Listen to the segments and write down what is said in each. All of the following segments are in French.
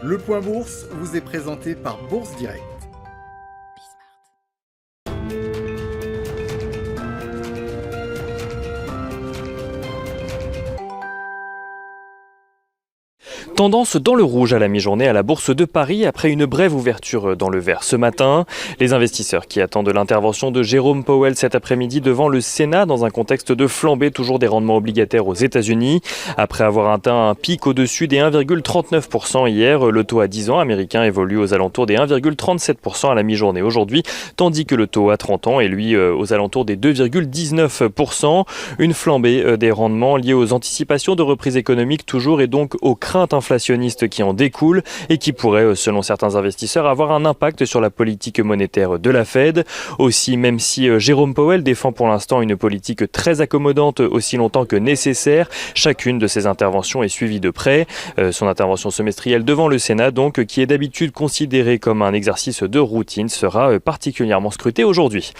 Le Point Bourse vous est présenté par Bourse Direct. Tendance dans le rouge à la mi-journée à la Bourse de Paris après une brève ouverture dans le vert ce matin. Les investisseurs qui attendent l'intervention de Jérôme Powell cet après-midi devant le Sénat dans un contexte de flambée toujours des rendements obligataires aux États-Unis. Après avoir atteint un pic au-dessus des 1,39% hier, le taux à 10 ans américain évolue aux alentours des 1,37% à la mi-journée aujourd'hui, tandis que le taux à 30 ans est lui aux alentours des 2,19%. Une flambée des rendements liée aux anticipations de reprise économique toujours et donc aux craintes inflationnistes qui en découlent et qui pourraient, selon certains investisseurs, avoir un impact sur la politique monétaire de la Fed. Aussi, même si Jérôme Powell défend pour l'instant une politique très accommodante aussi longtemps que nécessaire, chacune de ses interventions est suivie de près. Son intervention semestrielle devant le Sénat, donc, qui est d'habitude considérée comme un exercice de routine, sera particulièrement scrutée aujourd'hui.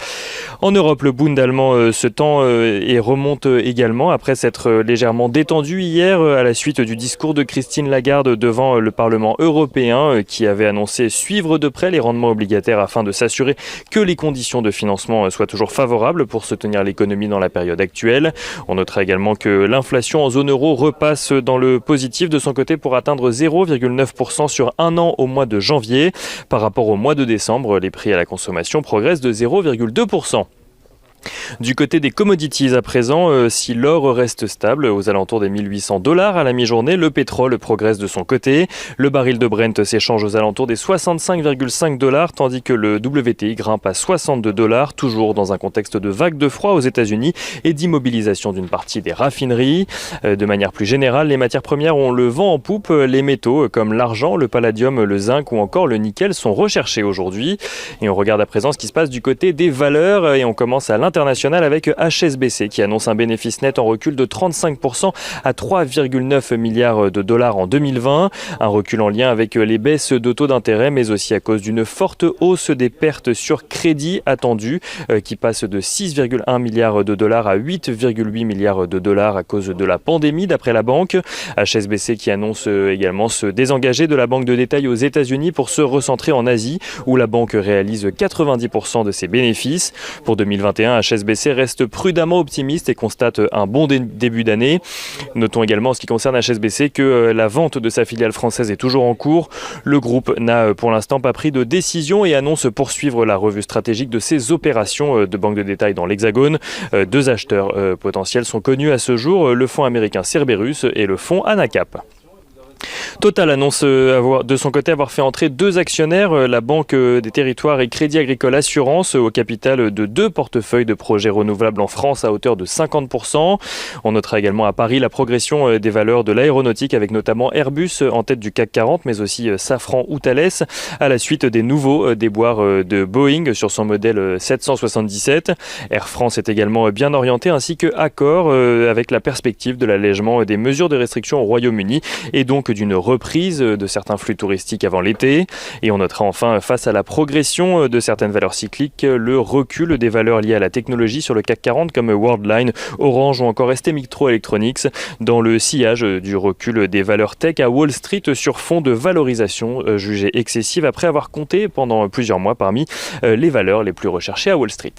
En Europe, le Bund allemand se tend et remonte également après s'être légèrement détendu hier à la suite du discours de Christine Lagarde devant le Parlement européen qui avait annoncé suivre de près les rendements obligataires afin de s'assurer que les conditions de financement soient toujours favorables pour soutenir l'économie dans la période actuelle. On notera également que l'inflation en zone euro repasse dans le positif de son côté pour atteindre 0,9% sur un an au mois de janvier. Par rapport au mois de décembre, les prix à la consommation progressent de 0,2%. Du côté des commodities à présent, si l'or reste stable aux alentours des $1 800 à la mi-journée, le pétrole progresse de son côté. Le baril de Brent s'échange aux alentours des $65,5 tandis que le WTI grimpe à $62, toujours dans un contexte de vague de froid aux États-Unis et d'immobilisation d'une partie des raffineries. De manière plus générale, les matières premières ont le vent en poupe. Les métaux comme l'argent, le palladium, le zinc ou encore le nickel sont recherchés aujourd'hui. Et on regarde à présent ce qui se passe du côté des valeurs et on commence à international avec HSBC qui annonce un bénéfice net en recul de 35% à $3,9 milliards en 2020. Un recul en lien avec les baisses de taux d'intérêt mais aussi à cause d'une forte hausse des pertes sur crédit attendues qui passe de $6,1 milliards à $8,8 milliards à cause de la pandémie d'après la banque. HSBC qui annonce également se désengager de la banque de détail aux États-Unis pour se recentrer en Asie où la banque réalise 90% de ses bénéfices. Pour 2021, HSBC reste prudemment optimiste et constate un bon début d'année. Notons également en ce qui concerne HSBC que la vente de sa filiale française est toujours en cours. Le groupe n'a pour l'instant pas pris de décision et annonce poursuivre la revue stratégique de ses opérations de banque de détail dans l'Hexagone. Deux acheteurs potentiels sont connus à ce jour, le fonds américain Cerberus et le fonds Anacap. Total annonce de son côté avoir fait entrer deux actionnaires, la Banque des Territoires et Crédit Agricole Assurance, au capital de deux portefeuilles de projets renouvelables en France à hauteur de 50%. On notera également à Paris la progression des valeurs de l'aéronautique avec notamment Airbus en tête du CAC 40, mais aussi Safran ou Thales à la suite des nouveaux déboires de Boeing sur son modèle 777. Air France est également bien orienté ainsi que Accor avec la perspective de l'allègement des mesures de restriction au Royaume-Uni et donc d'une reprise de certains flux touristiques avant l'été. Et on notera enfin, face à la progression de certaines valeurs cycliques, le recul des valeurs liées à la technologie sur le CAC 40 comme Worldline, Orange ou encore ST Microelectronics dans le sillage du recul des valeurs tech à Wall Street sur fond de valorisation jugée excessive après avoir compté pendant plusieurs mois parmi les valeurs les plus recherchées à Wall Street.